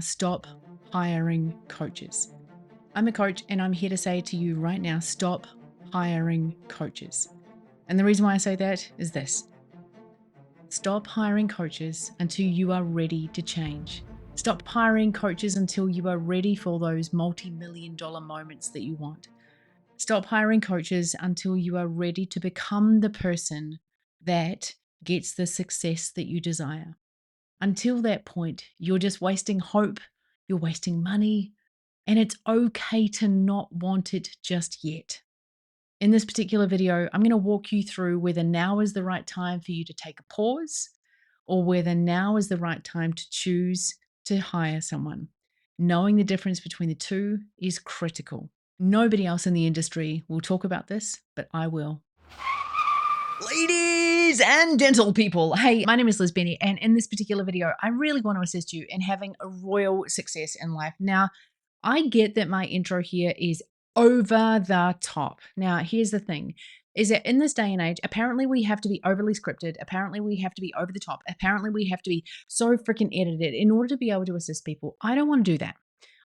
Stop hiring coaches. I'm a coach and I'm here to say to you right now, stop hiring coaches. And the reason why I say that is this. Stop hiring coaches until you are ready to change. Stop hiring coaches until you are ready for those multi-million dollar moments that you want. Stop hiring coaches until you are ready to become the person that gets the success that you desire. Until that point, you're just wasting hope, you're wasting money, and it's okay to not want it just yet. In this particular video, I'm going to walk you through whether now is the right time for you to take a pause or whether now is the right time to choose to hire someone. Knowing the difference between the two is critical. Nobody else in the industry will talk about this, but I will. Ladies and gentle people, hey, my name is Liz Benny, and in this particular video, I really want to assist you in having a royal success in life. Now, I get that my intro here is over the top. Now, here's the thing, is that in this day and age, apparently we have to be overly scripted. Apparently we have to be over the top. Apparently we have to be so freaking edited in order to be able to assist people. I don't want to do that.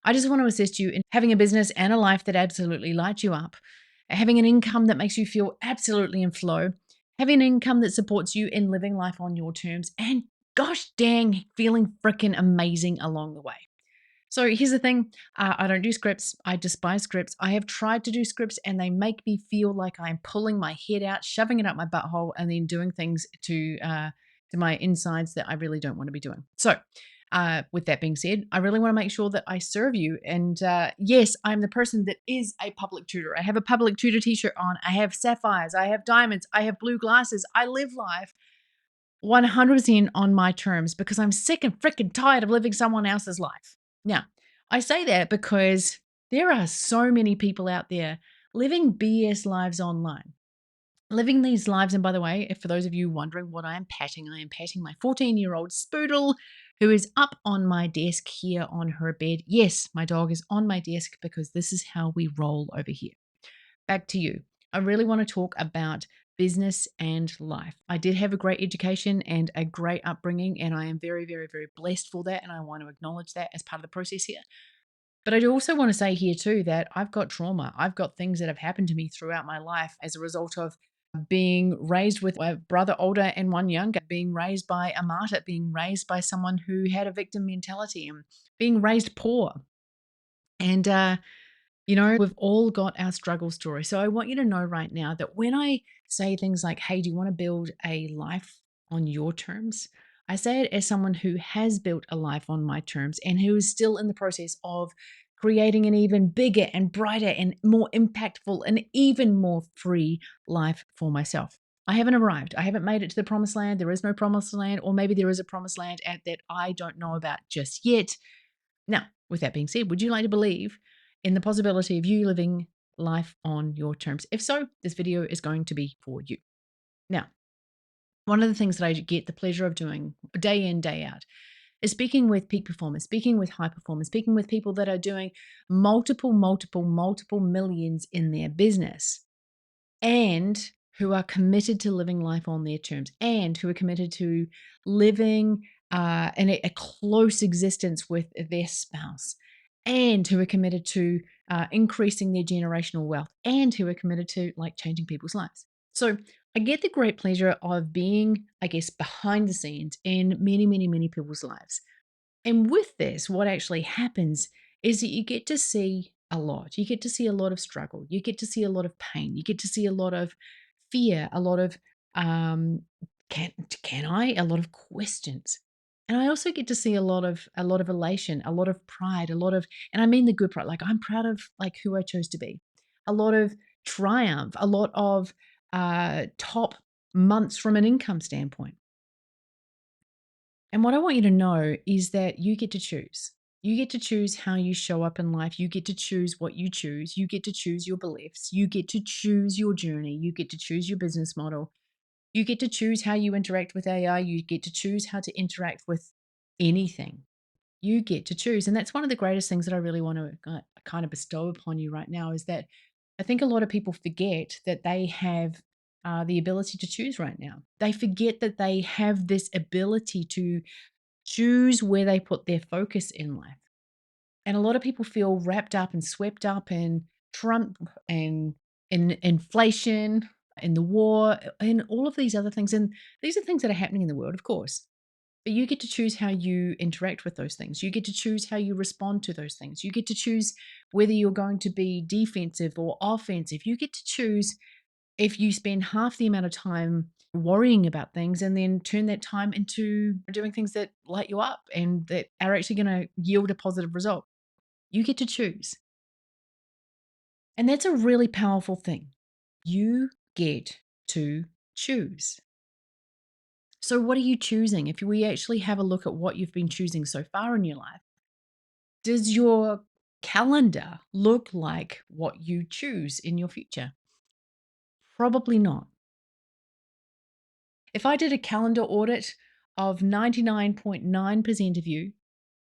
I just want to assist you in having a business and a life that absolutely lights you up, having an income that makes you feel absolutely in flow, having an income that supports you in living life on your terms, and gosh dang, feeling freaking amazing along the way. So here's the thing. I don't do scripts. I despise scripts. I have tried to do scripts and they make me feel like I'm pulling my head out, shoving it up my butthole, and then doing things to my insides that I really don't want to be doing. So with that being said, I really want to make sure that I serve you. And yes, I'm the person that is a public tutor. I have a public tutor t-shirt on. I have sapphires. I have diamonds. I have blue glasses. I live life 100% on my terms because I'm sick and freaking tired of living someone else's life. Now, I say that because there are so many people out there living BS lives online. Living these lives, and by the way, if for those of you wondering what I am patting my 14-year-old Spoodle who is up on my desk here on her bed. Yes, my dog is on my desk because this is how we roll over here. Back to you. I really want to talk about business and life. I did have a great education and a great upbringing, and I am very, very, very blessed for that. And I want to acknowledge that as part of the process here. But I do also want to say here too that I've got trauma. I've got things that have happened to me throughout my life as a result of being raised with a brother older and one younger, being raised by a martyr, being raised by someone who had a victim mentality, and being raised poor. And we've all got our struggle story. So I want you to know right now that when I say things like, hey, do you want to build a life on your terms? I say it as someone who has built a life on my terms and who is still in the process of creating an even bigger and brighter and more impactful and even more free life for myself. I haven't arrived. I haven't made it to the promised land. There is no promised land, or maybe there is a promised land that I don't know about just yet. Now, with that being said, would you like to believe in the possibility of you living life on your terms? If so, this video is going to be for you. Now, one of the things that I get the pleasure of doing day in, day out is speaking with peak performers, speaking with high performers, speaking with people that are doing multiple millions in their business and who are committed to living life on their terms and who are committed to living in a close existence with their spouse and who are committed to increasing their generational wealth and who are committed to like changing people's lives. So I get the great pleasure of being, I guess, behind the scenes in many people's lives. And with this, what actually happens is that you get to see a lot. You get to see a lot of struggle. You get to see a lot of pain. You get to see a lot of fear, a lot of um, can I? A lot of questions. And I also get to see a lot of elation, a lot of pride, a lot of, and I mean the good pride. Like I'm proud of like who I chose to be. A lot of triumph, a lot of top months from an income standpoint. And what I want you to know is that you get to choose. You get to choose how you show up in life. You get to choose what you choose. You get to choose your beliefs. You get to choose your journey. You get to choose your business model. You get to choose how you interact with AI. You get to choose how to interact with anything. You get to choose. And that's one of the greatest things that I really want to kind of bestow upon you right now is that I think a lot of people forget that they have the ability to choose right now. They forget that they have this ability to choose where they put their focus in life. And a lot of people feel wrapped up and swept up in Trump and in inflation and the war and all of these other things. And these are things that are happening in the world, of course. But you get to choose how you interact with those things. You get to choose how you respond to those things. You get to choose whether you're going to be defensive or offensive. You get to choose if you spend half the amount of time worrying about things and then turn that time into doing things that light you up and that are actually going to yield a positive result. You get to choose. And that's a really powerful thing. You get to choose. So, what are you choosing? If we actually have a look at what you've been choosing so far in your life, does your calendar look like what you choose in your future? Probably not. If I did a calendar audit of 99.9% of you,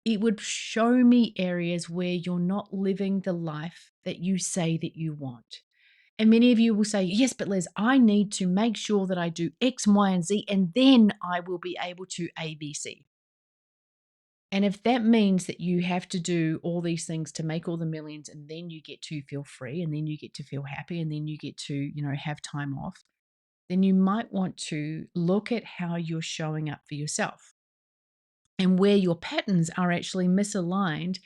it would show me areas where you're not living the life that you say that you want. And many of you will say, yes, but Liz, I need to make sure that I do X, Y, and Z, and then I will be able to A, B, C. And if that means that you have to do all these things to make all the millions, and then you get to feel free, and then you get to feel happy, and then you get to, have time off, then you might want to look at how you're showing up for yourself and where your patterns are actually misaligned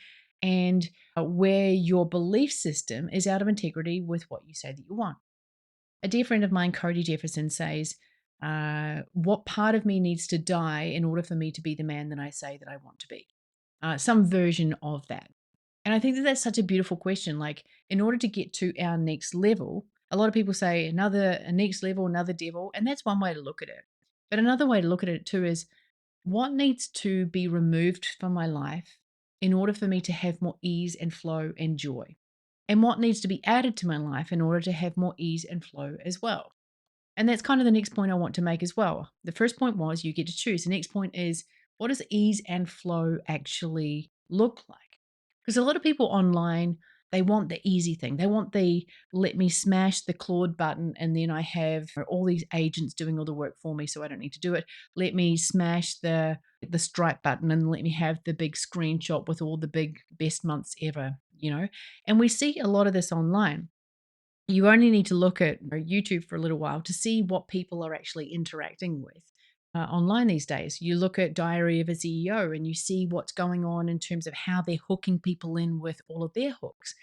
and where your belief system is out of integrity with what you say that you want. A dear friend of mine, Cody Jefferson, says, what part of me needs to die in order for me to be the man that I say that I want to be? Some version of that. And I think that that's such a beautiful question. Like, in order to get to our next level, a lot of people say a next level, another devil. And that's one way to look at it. But another way to look at it too is what needs to be removed from my life in order for me to have more ease and flow and joy? And what needs to be added to my life in order to have more ease and flow as well? And that's kind of the next point I want to make as well. The first point was you get to choose. The next point is what does ease and flow actually look like? Because a lot of people online, they want the easy thing. They want the let me smash the Claude button and then I have all these agents doing all the work for me so I don't need to do it. Let me smash the Stripe button and let me have the big screenshot with all the big best months ever. And we see a lot of this online. You only need to look at YouTube for a little while to see what people are actually interacting with online these days. You look at Diary of a CEO and you see what's going on in terms of how they're hooking people in with all of their hooks.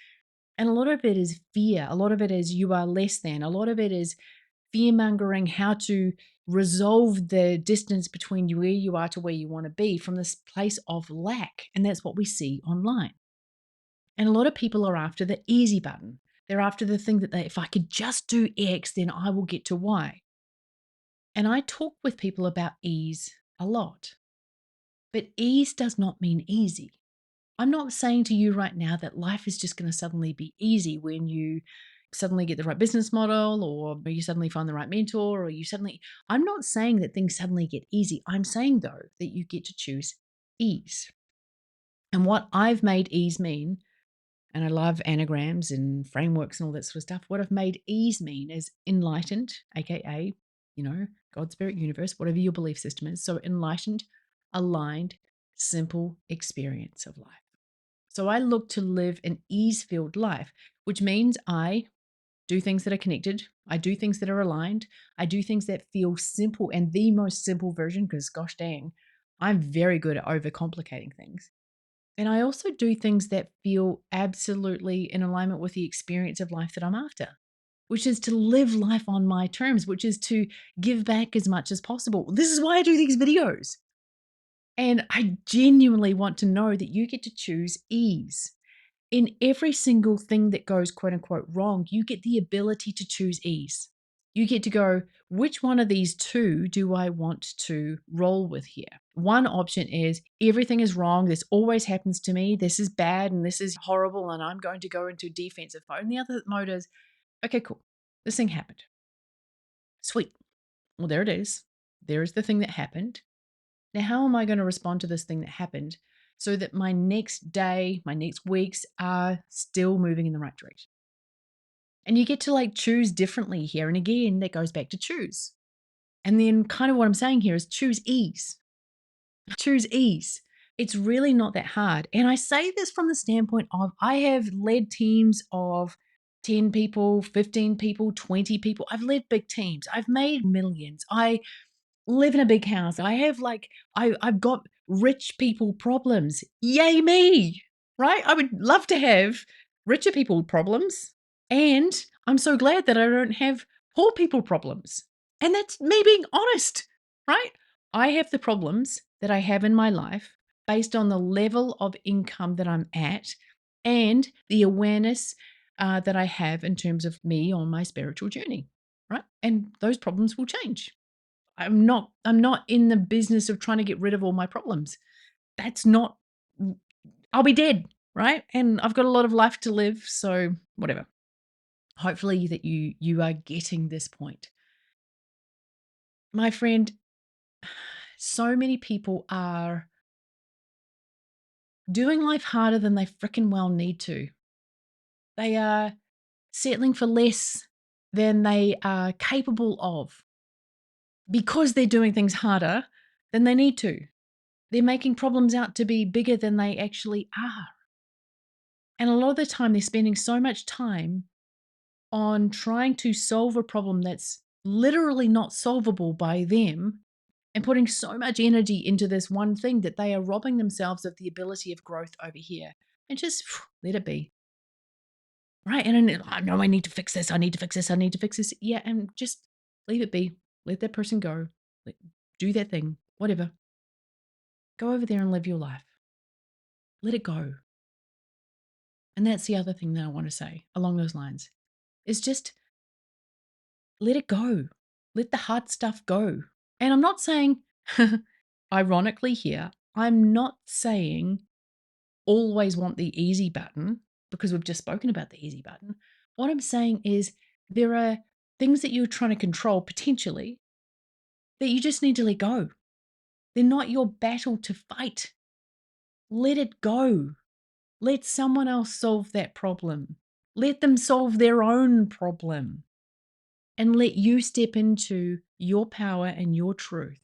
And a lot of it is fear. A lot of it is you are less than. A lot of it is fear mongering, how to resolve the distance between where you are to where you want to be from this place of lack. And that's what we see online. And a lot of people are after the easy button. They're after the thing that if I could just do X, then I will get to Y. And I talk with people about ease a lot. But ease does not mean easy. I'm not saying to you right now that life is just going to suddenly be easy when you suddenly get the right business model or you suddenly find the right mentor or I'm not saying that things suddenly get easy. I'm saying though that you get to choose ease. And what I've made ease mean, and I love anagrams and frameworks and all that sort of stuff. What I've made ease mean is enlightened, aka, God, spirit, universe, whatever your belief system is. So enlightened, aligned, simple experience of life. So I look to live an ease-filled life, which means I do things that are connected. I do things that are aligned. I do things that feel simple and the most simple version, because gosh dang, I'm very good at overcomplicating things. And I also do things that feel absolutely in alignment with the experience of life that I'm after, which is to live life on my terms, which is to give back as much as possible. This is why I do these videos. And I genuinely want to know that you get to choose ease. In every single thing that goes quote unquote wrong, you get the ability to choose ease. You get to go, which one of these two do I want to roll with here? One option is everything is wrong. This always happens to me. This is bad and this is horrible. And I'm going to go into defensive mode. And the other mode is, okay, cool. This thing happened. Sweet. Well, there it is. There is the thing that happened. Now, how am I going to respond to this thing that happened so that my next day, my next weeks are still moving in the right direction? And you get to choose differently here. And again, that goes back to choose. And then kind of what I'm saying here is choose ease. Choose ease It's really not that hard. And I say this from the standpoint of I have led teams of 10 people, 15 people, 20 people. I've led big teams. I've made millions. I live in a big house. I've got rich people problems. Yay me. Right? I would love to have richer people problems. And I'm so glad that I don't have poor people problems. And that's me being honest, right? I have the problems that I have in my life based on the level of income that I'm at and the awareness that I have in terms of me on my spiritual journey, right? And those problems will change. I'm not in the business of trying to get rid of all my problems. That's not I'll be dead, right? And I've got a lot of life to live, so whatever. Hopefully that you are getting this point. My friend, so many people are doing life harder than they frickin' well need to. They are settling for less than they are capable of because they're doing things harder than they need to. They're making problems out to be bigger than they actually are. And a lot of the time, they're spending so much time on trying to solve a problem that's literally not solvable by them and putting so much energy into this one thing that they are robbing themselves of the ability of growth over here. And just let it be. Right. And then, I know I need to fix this. I need to fix this. I need to fix this. Yeah. And just leave it be. Let that person go. Do that thing. Whatever. Go over there and live your life. Let it go. And that's the other thing that I want to say along those lines is just let it go. Let the hard stuff go. And I'm not saying, ironically, here, I'm not saying always want the easy button because we've just spoken about the easy button. What I'm saying is there are things that you're trying to control potentially that you just need to let go. They're not your battle to fight. Let it go. Let someone else solve that problem. Let them solve their own problem and let you step into your power and your truth.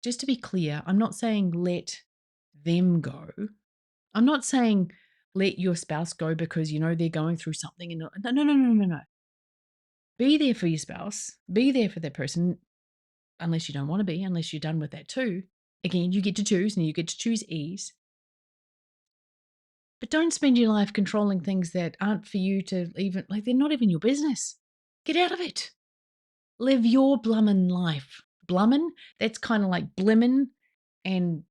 Just to be clear, I'm not saying let them go. I'm not saying let your spouse go because you know they're going through something. And no. Be there for your spouse. Be there for that person, unless you don't want to be, unless you're done with that too. Again, you get to choose and you get to choose ease. But don't spend your life controlling things that aren't for you to even, like, they're not even your business. Get out of it. Live your blummin' life. Blummin', that's kind of like blimmin' and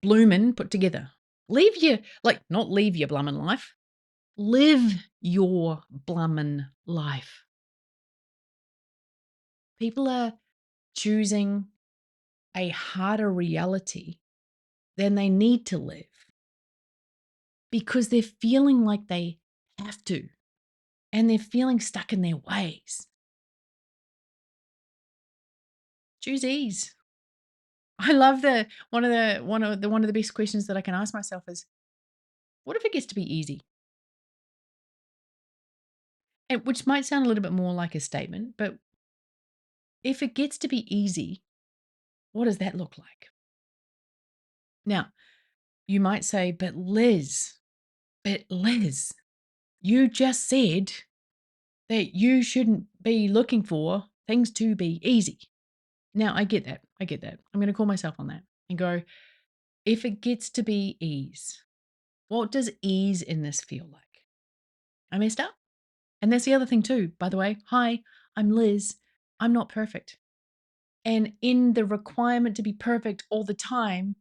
bloomin' put together. Leave your, like, not leave your blummin' life. Live your blummin' life. People are choosing a harder reality than they need to live because they're feeling like they have to and they're feeling stuck in their ways. Choose ease. I love one of the best questions that I can ask myself is, what if it gets to be easy? And which might sound a little bit more like a statement, but if it gets to be easy, what does that look like? Now, you might say, but Liz, you just said that you shouldn't be looking for things to be easy. Now, I get that. I get that. I'm going to call myself on that and go, if it gets to be ease, what does ease in this feel like? I messed up. And that's the other thing, too, by the way. Hi, I'm Liz. I'm not perfect. And in the requirement to be perfect all the time,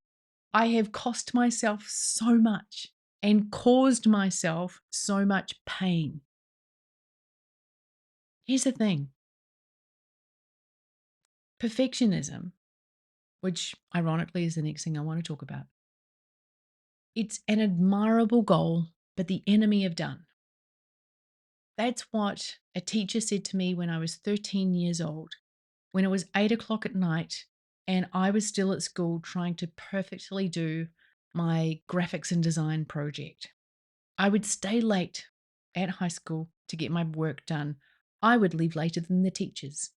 I have cost myself so much and caused myself so much pain. Here's the thing, perfectionism, which ironically is the next thing I want to talk about. It's an admirable goal, but the enemy of done. That's what a teacher said to me when I was 13 years old, when it was 8 o'clock at night and I was still at school trying to perfectly do my graphics and design project. I would stay late at high school to get my work done. I would leave later than the teachers.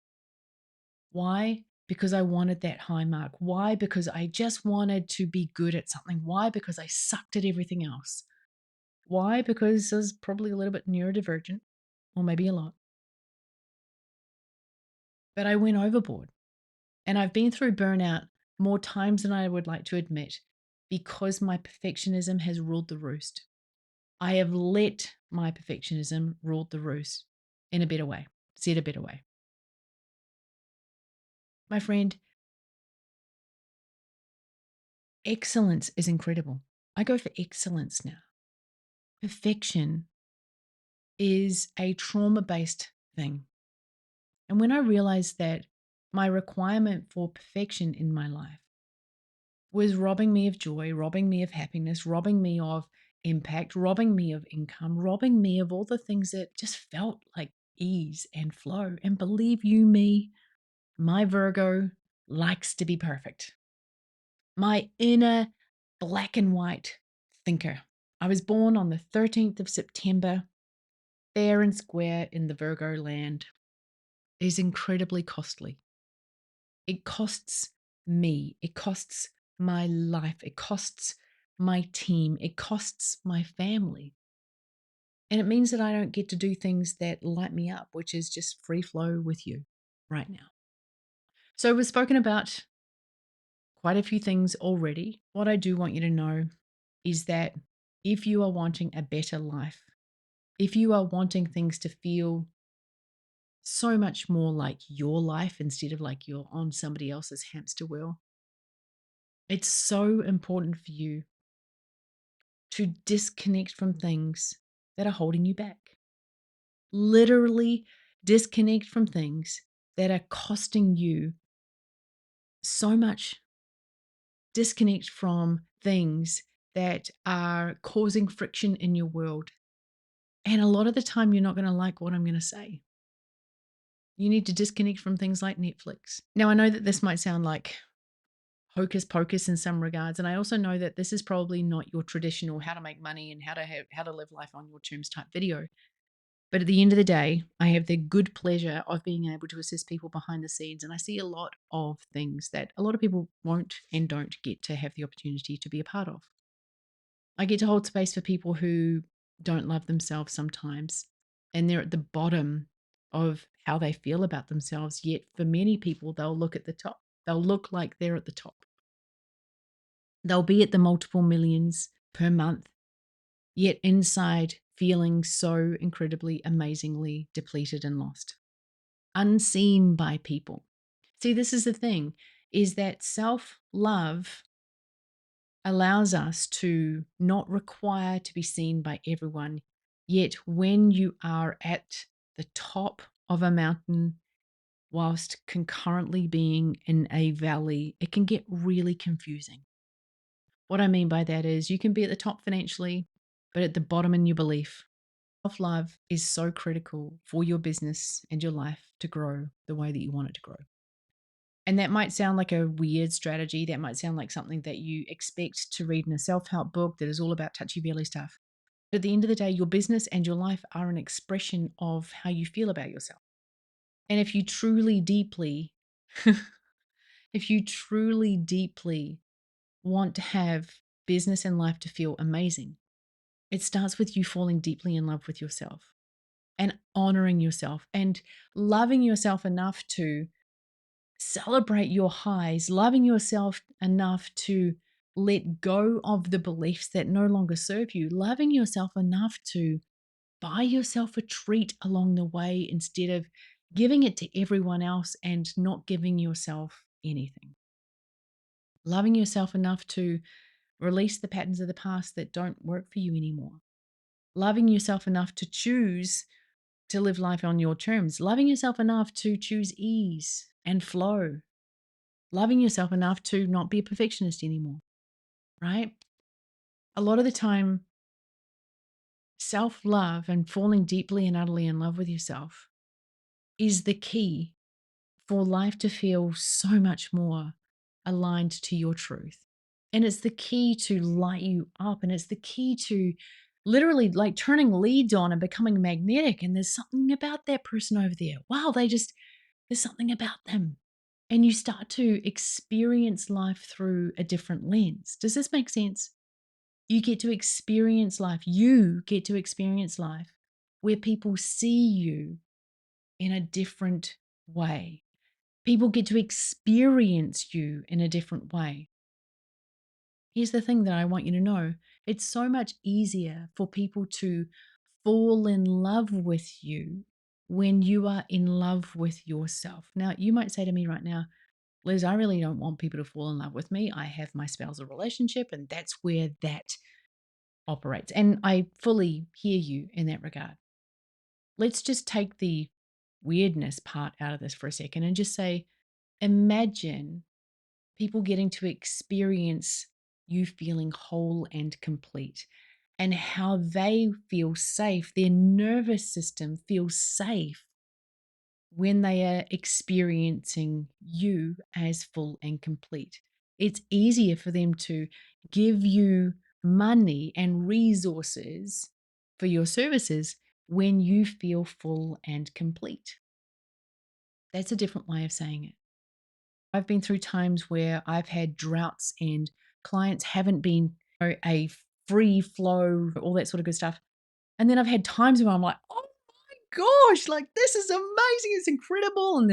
Why? Because I wanted that high mark. Why? Because I just wanted to be good at something. Why? Because I sucked at everything else. Why? Because I was probably a little bit neurodivergent, or maybe a lot. But I went overboard. And I've been through burnout more times than I would like to admit because my perfectionism has ruled the roost. I have let my perfectionism rule the roost in a better way, said a better way. My friend, excellence is incredible. I go for excellence now. Perfection is a trauma based thing. And when I realized that my requirement for perfection in my life was robbing me of joy, robbing me of happiness, robbing me of impact, robbing me of income, robbing me of all the things that just felt like ease and flow. And believe you me, my Virgo likes to be perfect. My inner black and white thinker. I was born on the 13th of September, fair and square in the Virgo land, is incredibly costly. It costs me, it costs my life, it costs my team, it costs my family. And it means that I don't get to do things that light me up, which is just free flow with you right now. So we've spoken about quite a few things already. What I do want you to know is that if you are wanting a better life, if you are wanting things to feel so much more like your life instead of like you're on somebody else's hamster wheel, it's so important for you to disconnect from things that are holding you back. Literally disconnect from things that are costing you so much. Disconnect from things that are causing friction in your world. And a lot of the time, you're not going to like what I'm going to say. You need to disconnect from things like Netflix. Now, I know that this might sound like hocus pocus in some regards, and I also know that this is probably not your traditional how to make money and how to live life on your terms type video. But at the end of the day, I have the good pleasure of being able to assist people behind the scenes, and I see a lot of things that a lot of people won't and don't get to have the opportunity to be a part of. I get to hold space for people who don't love themselves sometimes, and they're at the bottom of how they feel about themselves. Yet, for many people, they'll look at the top. They'll look like they're at the top. They'll be at the multiple millions per month, yet inside feeling so incredibly, amazingly depleted and lost, unseen by people. See, this is the thing, is that self-love allows us to not require to be seen by everyone. Yet when you are at the top of a mountain whilst concurrently being in a valley, it can get really confusing. What I mean by that is you can be at the top financially, but at the bottom in your belief. Self-love is so critical for your business and your life to grow the way that you want it to grow. And that might sound like a weird strategy. That might sound like something that you expect to read in a self-help book that is all about touchy-feely stuff. But at the end of the day, your business and your life are an expression of how you feel about yourself. And if you truly deeply, if you truly deeply want to have business and life to feel amazing, it starts with you falling deeply in love with yourself and honoring yourself and loving yourself enough to celebrate your highs, loving yourself enough to let go of the beliefs that no longer serve you, loving yourself enough to buy yourself a treat along the way instead of giving it to everyone else and not giving yourself anything. Loving yourself enough to release the patterns of the past that don't work for you anymore. Loving yourself enough to choose to live life on your terms. Loving yourself enough to choose ease and flow. Loving yourself enough to not be a perfectionist anymore, right? A lot of the time, self-love and falling deeply and utterly in love with yourself is the key for life to feel so much more aligned to your truth. And it's the key to light you up. And it's the key to literally like turning leads on and becoming magnetic. And there's something about that person over there. Wow, there's something about them. and you start to experience life through a different lens. Does this make sense? You get to experience life. You get to experience life where people see you in a different way. People get to experience you in a different way. Here's the thing that I want you to know. It's so much easier for people to fall in love with you when you are in love with yourself. Now, you might say to me right now, Liz, I really don't want people to fall in love with me. I have my spousal relationship, and that's where that operates. And I fully hear you in that regard. Let's just take the weirdness part out of this for a second and just say, imagine people getting to experience you feeling whole and complete and how they feel safe. Their nervous system feels safe when they are experiencing you as full and complete. It's easier for them to give you money and resources for your services when you feel full and complete. That's a different way of saying it. I've been through times where I've had droughts and clients haven't been a free flow, all that sort of good stuff. And then I've had times where I'm like, oh my gosh, like this is amazing. It's incredible. And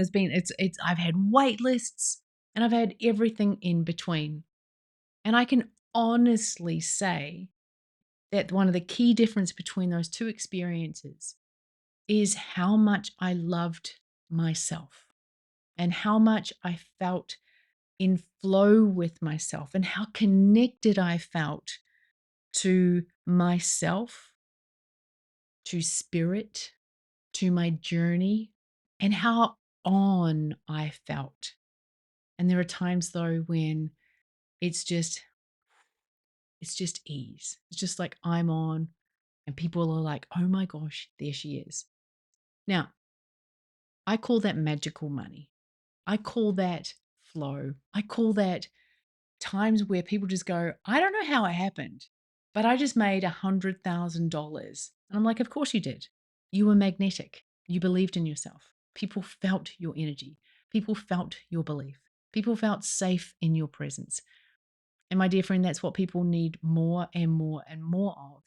I've had wait lists and I've had everything in between. And I can honestly say that one of the key difference between those two experiences is how much I loved myself and how much I felt in flow with myself and how connected I felt to myself, to spirit, to my journey, and how on I felt. And there are times though when it's just ease. It's just like I'm on and people are like, "Oh my gosh, there she is." Now, I call that magical money. I call that flow. I call that times where people just go, I don't know how it happened, but I just made $100,000. And I'm like, of course you did. You were magnetic. You believed in yourself. People felt your energy. People felt your belief. People felt safe in your presence. And my dear friend, that's what people need more and more and more of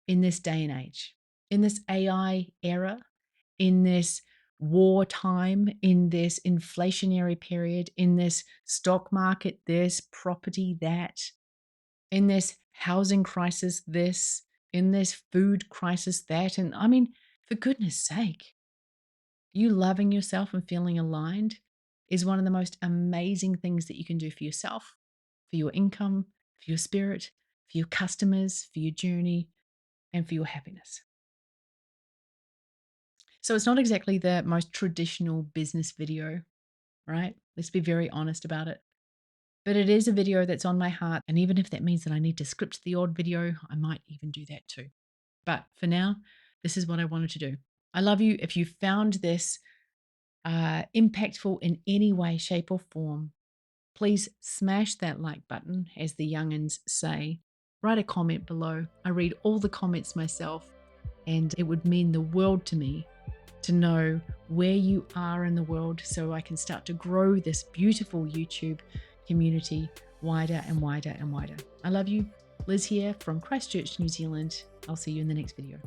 in this day and age, in this AI era, in this wartime, in this inflationary period, in this stock market, this property, that, in this housing crisis, this, in this food crisis, that. And I mean, for goodness sake, you loving yourself and feeling aligned is one of the most amazing things that you can do for yourself, for your income, for your spirit, for your customers, for your journey, and for your happiness. So it's not exactly the most traditional business video, right? Let's be very honest about it. But it is a video that's on my heart. And even if that means that I need to script the odd video, I might even do that too. But for now, this is what I wanted to do. I love you. If you found this impactful in any way, shape, or form, please smash that like button, as the youngins say. Write a comment below. I read all the comments myself, and it would mean the world to me to know where you are in the world so I can start to grow this beautiful YouTube community wider and wider and wider. I love you. Liz here from Christchurch, New Zealand. I'll see you in the next video.